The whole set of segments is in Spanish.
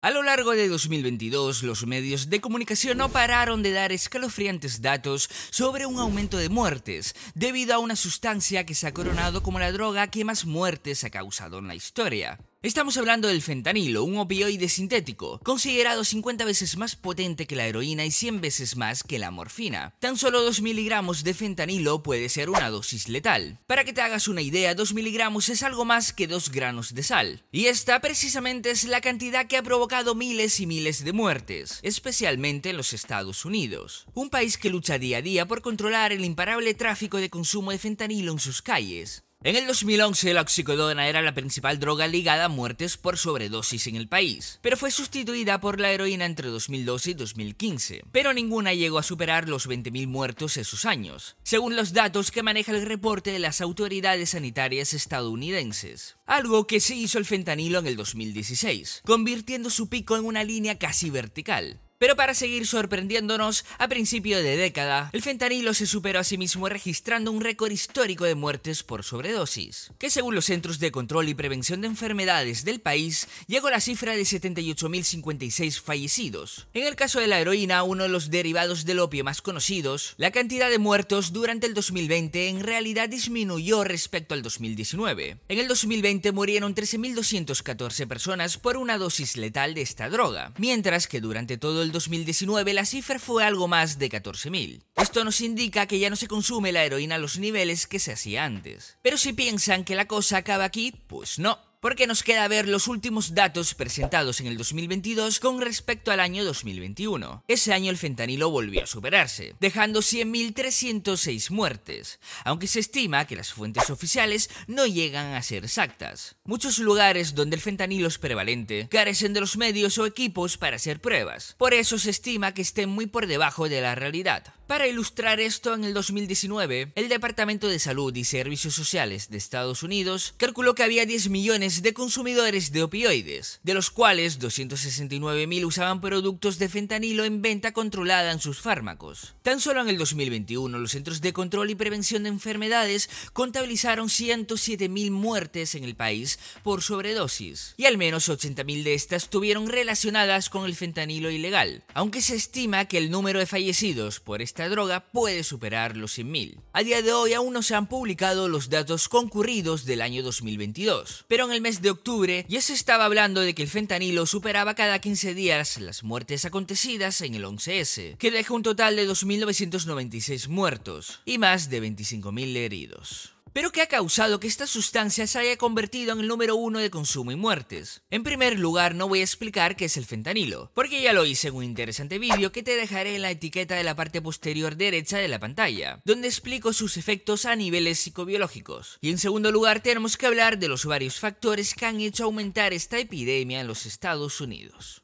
A lo largo de 2022, los medios de comunicación no pararon de dar escalofriantes datos sobre un aumento de muertes, debido a una sustancia que se ha coronado como la droga que más muertes ha causado en la historia. Estamos hablando del fentanilo, un opioide sintético, considerado 50 veces más potente que la heroína y 100 veces más que la morfina. Tan solo 2 miligramos de fentanilo puede ser una dosis letal. Para que te hagas una idea, 2 miligramos es algo más que 2 granos de sal. Y esta precisamente es la cantidad que ha provocado miles y miles de muertes, especialmente en los Estados Unidos. Un país que lucha día a día por controlar el imparable tráfico de consumo de fentanilo en sus calles. En el 2011, la oxicodona era la principal droga ligada a muertes por sobredosis en el país, pero fue sustituida por la heroína entre 2012 y 2015, pero ninguna llegó a superar los 20.000 muertos esos años, según los datos que maneja el reporte de las autoridades sanitarias estadounidenses. Algo que se hizo el fentanilo en el 2016, convirtiendo su pico en una línea casi vertical. Pero para seguir sorprendiéndonos, a principio de década, el fentanilo se superó a sí mismo registrando un récord histórico de muertes por sobredosis, que según los Centros de Control y Prevención de Enfermedades del país, llegó a la cifra de 78.056 fallecidos. En el caso de la heroína, uno de los derivados del opio más conocidos, la cantidad de muertos durante el 2020 en realidad disminuyó respecto al 2019. En el 2020 murieron 13.214 personas por una dosis letal de esta droga, mientras que durante todo el 2019 la cifra fue algo más de 14.000. Esto nos indica que ya no se consume la heroína a los niveles que se hacía antes. Pero si piensan que la cosa acaba aquí, pues no. Porque nos queda ver los últimos datos presentados en el 2022 con respecto al año 2021. Ese año el fentanilo volvió a superarse, dejando 100.306 muertes, aunque se estima que las fuentes oficiales no llegan a ser exactas. Muchos lugares donde el fentanilo es prevalente carecen de los medios o equipos para hacer pruebas, por eso se estima que estén muy por debajo de la realidad. Para ilustrar esto, en el 2019, el Departamento de Salud y Servicios Sociales de Estados Unidos calculó que había 10 millones de consumidores de opioides, de los cuales 269.000 usaban productos de fentanilo en venta controlada en sus fármacos. Tan solo en el 2021, los Centros de Control y Prevención de Enfermedades contabilizaron 107.000 muertes en el país por sobredosis, y al menos 80.000 de estas estuvieron relacionadas con el fentanilo ilegal, aunque se estima que el número de fallecidos por esta droga puede superar los 100.000. A día de hoy aún no se han publicado los datos concurridos del año 2022, pero en el mes de octubre ya se estaba hablando de que el fentanilo superaba cada 15 días las muertes acontecidas en el 11S, que deja un total de 2.996 muertos y más de 25.000 heridos. ¿Pero qué ha causado que esta sustancia se haya convertido en el número 1 de consumo y muertes? En primer lugar, no voy a explicar qué es el fentanilo, porque ya lo hice en un interesante vídeo que te dejaré en la etiqueta de la parte posterior derecha de la pantalla, donde explico sus efectos a niveles psicobiológicos. Y en segundo lugar, tenemos que hablar de los varios factores que han hecho aumentar esta epidemia en los Estados Unidos.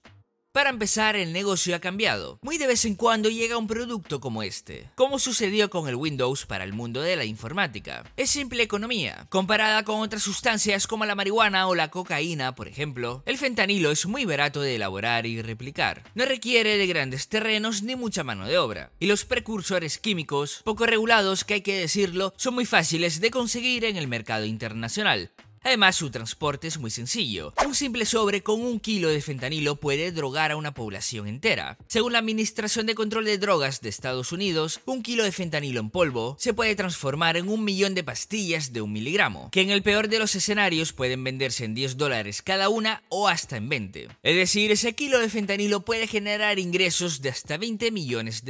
Para empezar, el negocio ha cambiado. Muy de vez en cuando llega un producto como este, como sucedió con el Windows para el mundo de la informática. Es simple economía. Comparada con otras sustancias como la marihuana o la cocaína, por ejemplo, el fentanilo es muy barato de elaborar y replicar. No requiere de grandes terrenos ni mucha mano de obra. Y los precursores químicos, poco regulados que hay que decirlo, son muy fáciles de conseguir en el mercado internacional. Además, su transporte es muy sencillo. Un simple sobre con 1 kilo de fentanilo puede drogar a una población entera. Según la Administración de Control de Drogas de Estados Unidos, 1 kilo de fentanilo en polvo se puede transformar en 1 millón de pastillas de 1 miligramo, que en el peor de los escenarios pueden venderse en $10 cada una o hasta en 20. Es decir, ese kilo de fentanilo puede generar ingresos de hasta $20 millones.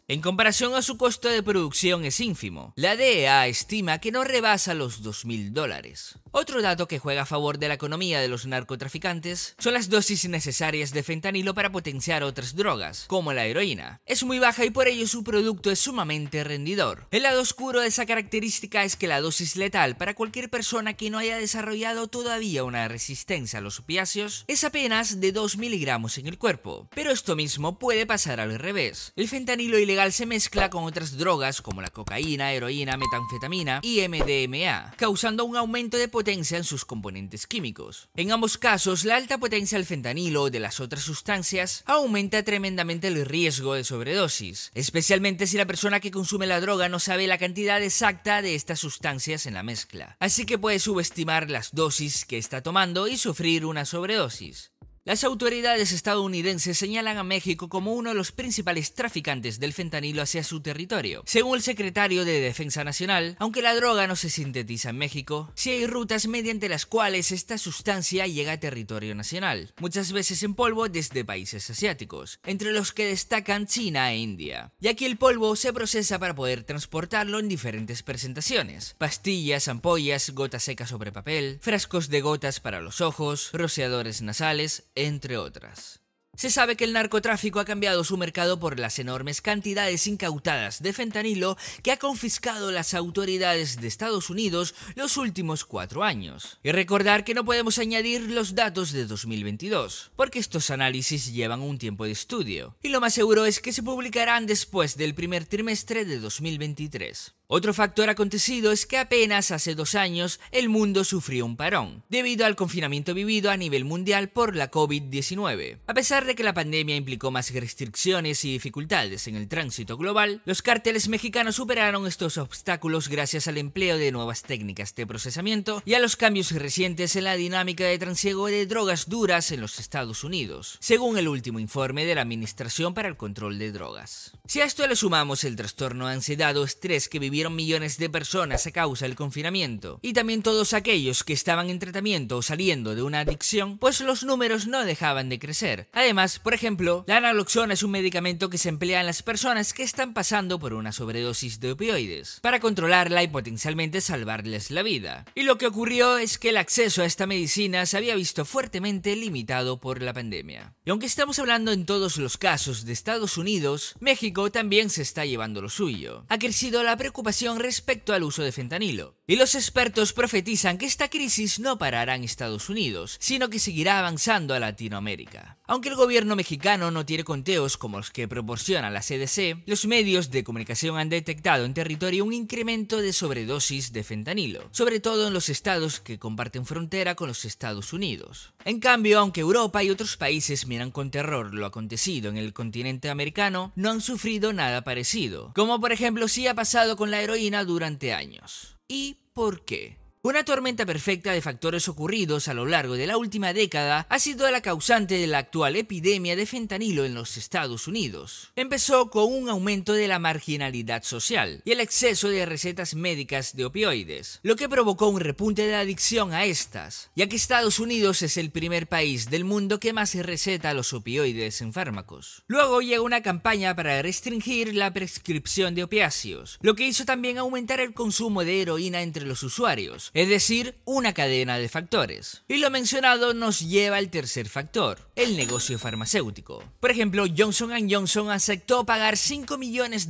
En comparación a su costo de producción es ínfimo. La DEA estima que no rebasa los $2.000. Otro dato que juega a favor de la economía de los narcotraficantes son las dosis necesarias de fentanilo para potenciar otras drogas, como la heroína. Es muy baja y por ello su producto es sumamente rendidor. El lado oscuro de esa característica es que la dosis letal para cualquier persona que no haya desarrollado todavía una resistencia a los opiáceos es apenas de 2 miligramos en el cuerpo. Pero esto mismo puede pasar al revés. El fentanilo ilegal se mezcla con otras drogas como la cocaína, heroína, metanfetamina y MDMA, causando un aumento de potencia en sus componentes químicos. En ambos casos, la alta potencia del fentanilo o de las otras sustancias aumenta tremendamente el riesgo de sobredosis, especialmente si la persona que consume la droga no sabe la cantidad exacta de estas sustancias en la mezcla. Así que puede subestimar las dosis que está tomando y sufrir una sobredosis. Las autoridades estadounidenses señalan a México como uno de los principales traficantes del fentanilo hacia su territorio. Según el secretario de Defensa Nacional, aunque la droga no se sintetiza en México, sí hay rutas mediante las cuales esta sustancia llega a territorio nacional, muchas veces en polvo desde países asiáticos, entre los que destacan China e India. Y aquí el polvo se procesa para poder transportarlo en diferentes presentaciones: pastillas, ampollas, gotas secas sobre papel, frascos de gotas para los ojos, rociadores nasales, entre otras. Se sabe que el narcotráfico ha cambiado su mercado por las enormes cantidades incautadas de fentanilo que ha confiscado las autoridades de Estados Unidos los últimos 4 años. Y recordar que no podemos añadir los datos de 2022, porque estos análisis llevan un tiempo de estudio, y lo más seguro es que se publicarán después del primer trimestre de 2023. Otro factor acontecido es que apenas hace 2 años el mundo sufrió un parón, debido al confinamiento vivido a nivel mundial por la COVID-19. A pesar de que la pandemia implicó más restricciones y dificultades en el tránsito global, los cárteles mexicanos superaron estos obstáculos gracias al empleo de nuevas técnicas de procesamiento y a los cambios recientes en la dinámica de trasiego de drogas duras en los Estados Unidos, según el último informe de la Administración para el Control de Drogas. Si a esto le sumamos el trastorno de ansiedad o estrés que vivieron millones de personas a causa del confinamiento, y también todos aquellos que estaban en tratamiento o saliendo de una adicción, pues los números no dejaban de crecer. Además, por ejemplo, la naloxona es un medicamento que se emplea en las personas que están pasando por una sobredosis de opioides, para controlarla y potencialmente salvarles la vida. Y lo que ocurrió es que el acceso a esta medicina se había visto fuertemente limitado por la pandemia. Y aunque estamos hablando en todos los casos de Estados Unidos, México también se está llevando lo suyo. Ha crecido la preocupación respecto al uso de fentanilo, y los expertos profetizan que esta crisis no parará en Estados Unidos, sino que seguirá avanzando a Latinoamérica. Aunque el gobierno mexicano no tiene conteos como los que proporciona la CDC, los medios de comunicación han detectado en territorio un incremento de sobredosis de fentanilo, sobre todo en los estados que comparten frontera con los Estados Unidos. En cambio, aunque Europa y otros países miran con terror lo acontecido en el continente americano, no han sufrido nada parecido, como por ejemplo sí ha pasado con la heroína durante años. ¿Y por qué? Una tormenta perfecta de factores ocurridos a lo largo de la última década ha sido la causante de la actual epidemia de fentanilo en los Estados Unidos. Empezó con un aumento de la marginalidad social y el exceso de recetas médicas de opioides, lo que provocó un repunte de adicción a estas, ya que Estados Unidos es el primer país del mundo que más receta los opioides en fármacos. Luego llegó una campaña para restringir la prescripción de opiáceos, lo que hizo también aumentar el consumo de heroína entre los usuarios, es decir, una cadena de factores. Y lo mencionado nos lleva al tercer factor, el negocio farmacéutico. Por ejemplo, Johnson & Johnson aceptó pagar $5 millones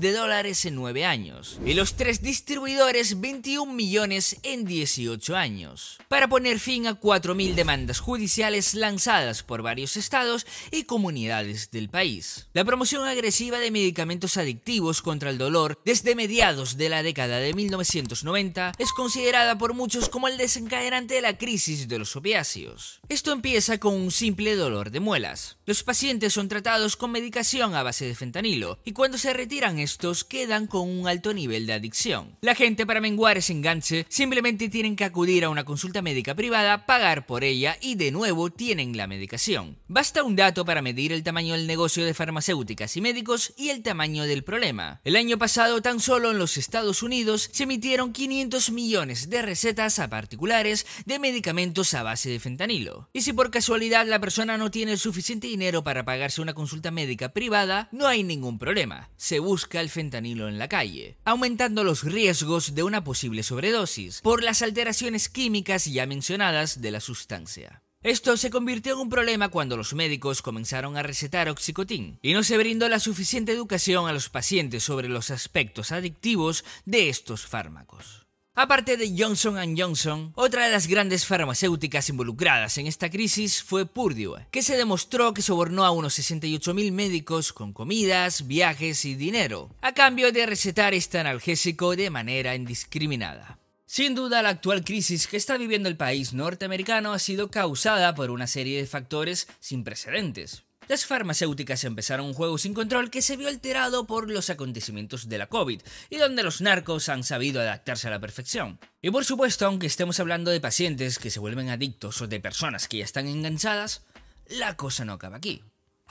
en 9 años, y los 3 distribuidores 21 millones en 18 años, para poner fin a 4.000 demandas judiciales lanzadas por varios estados y comunidades del país. La promoción agresiva de medicamentos adictivos contra el dolor desde mediados de la década de 1990 es considerada por muchos como el desencadenante de la crisis de los opiáceos. Esto empieza con un simple dolor de muelas. Los pacientes son tratados con medicación a base de fentanilo, y cuando se retiran estos quedan con un alto nivel de adicción. La gente, para menguar ese enganche, simplemente tienen que acudir a una consulta médica privada, pagar por ella y de nuevo tienen la medicación. Basta un dato para medir el tamaño del negocio de farmacéuticas y médicos y el tamaño del problema. El año pasado, tan solo en los Estados Unidos, se emitieron 500 millones de recetas a particulares de medicamentos a base de fentanilo. Y si por casualidad la persona no tiene el suficiente dinero para pagarse una consulta médica privada, no hay ningún problema. Se busca el fentanilo en la calle, aumentando los riesgos de una posible sobredosis por las alteraciones químicas ya mencionadas de la sustancia. Esto se convirtió en un problema cuando los médicos comenzaron a recetar oxicotín y no se brindó la suficiente educación a los pacientes sobre los aspectos adictivos de estos fármacos. Aparte de Johnson & Johnson, otra de las grandes farmacéuticas involucradas en esta crisis fue Purdue, que se demostró que sobornó a unos 68.000 médicos con comidas, viajes y dinero, a cambio de recetar este analgésico de manera indiscriminada. Sin duda, la actual crisis que está viviendo el país norteamericano ha sido causada por una serie de factores sin precedentes. Las farmacéuticas empezaron un juego sin control que se vio alterado por los acontecimientos de la COVID y donde los narcos han sabido adaptarse a la perfección. Y por supuesto, aunque estemos hablando de pacientes que se vuelven adictos o de personas que ya están enganchadas, la cosa no acaba aquí.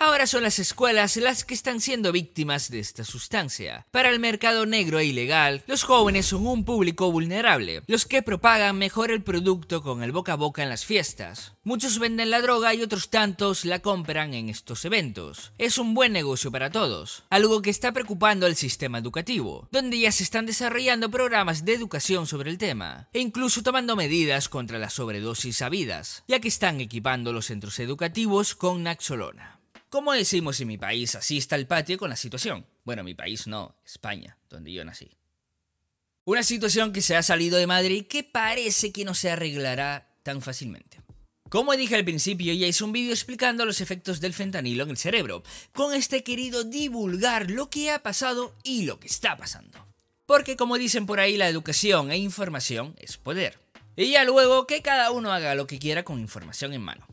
Ahora son las escuelas las que están siendo víctimas de esta sustancia. Para el mercado negro e ilegal, los jóvenes son un público vulnerable, los que propagan mejor el producto con el boca a boca en las fiestas. Muchos venden la droga y otros tantos la compran en estos eventos. Es un buen negocio para todos, algo que está preocupando al sistema educativo, donde ya se están desarrollando programas de educación sobre el tema, e incluso tomando medidas contra las sobredosis habidas, ya que están equipando los centros educativos con naxolona. Como decimos en mi país, así está el patio con la situación. Bueno, mi país no, España, donde yo nací. Una situación que se ha salido de madre y que parece que no se arreglará tan fácilmente. Como dije al principio, ya hice un vídeo explicando los efectos del fentanilo en el cerebro. Con este he querido divulgar lo que ha pasado y lo que está pasando. Porque como dicen por ahí, la educación e información es poder. Y ya luego que cada uno haga lo que quiera con información en mano.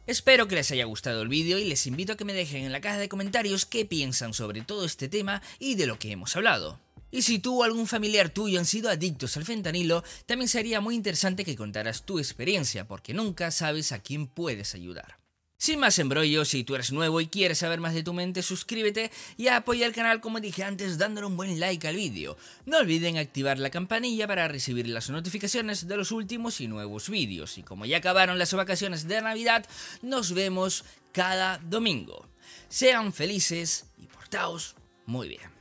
Espero que les haya gustado el vídeo y les invito a que me dejen en la caja de comentarios qué piensan sobre todo este tema y de lo que hemos hablado. Y si tú o algún familiar tuyo han sido adictos al fentanilo, también sería muy interesante que contaras tu experiencia, porque nunca sabes a quién puedes ayudar. Sin más embrollo, si tú eres nuevo y quieres saber más de tu mente, suscríbete y apoya el canal como dije antes dándole un buen like al vídeo. No olviden activar la campanilla para recibir las notificaciones de los últimos y nuevos vídeos. Y como ya acabaron las vacaciones de Navidad, nos vemos cada domingo. Sean felices y portaos muy bien.